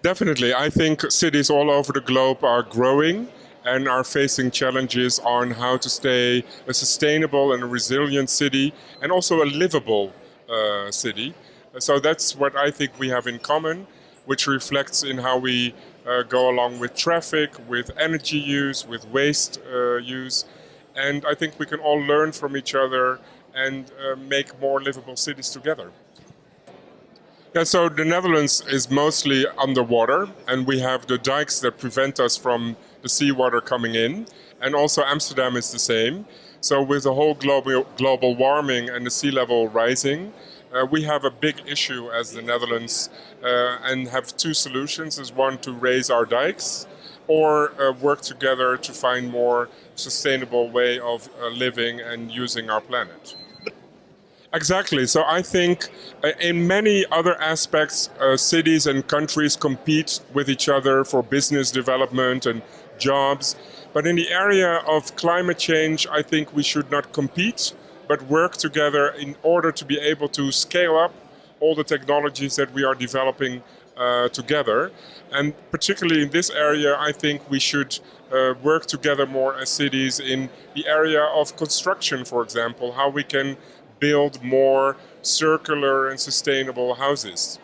Definitely. I think cities all over the globe are growing and are facing challenges on how to stay a sustainable and a resilient city and also a livable city. So that's what I think we have in common, which reflects in how we go along with traffic, with energy use, with waste use. And I think we can all learn from each other and make more livable cities together. Yeah, so the Netherlands is mostly underwater, and we have the dikes that prevent us from the seawater coming in, and also Amsterdam is the same. So with the whole global warming and the sea level rising, we have a big issue as the Netherlands, and have two solutions: is one to raise our dikes, or work together to find more sustainable way of living and using our planet. Exactly. So I think in many other aspects, cities and countries compete with each other for business development and jobs. But in the area of climate change, I think we should not compete, but work together in order to be able to scale up all the technologies that we are developing together. And particularly in this area, I think we should work together more as cities in the area of construction, for example, how we can build more circular and sustainable houses.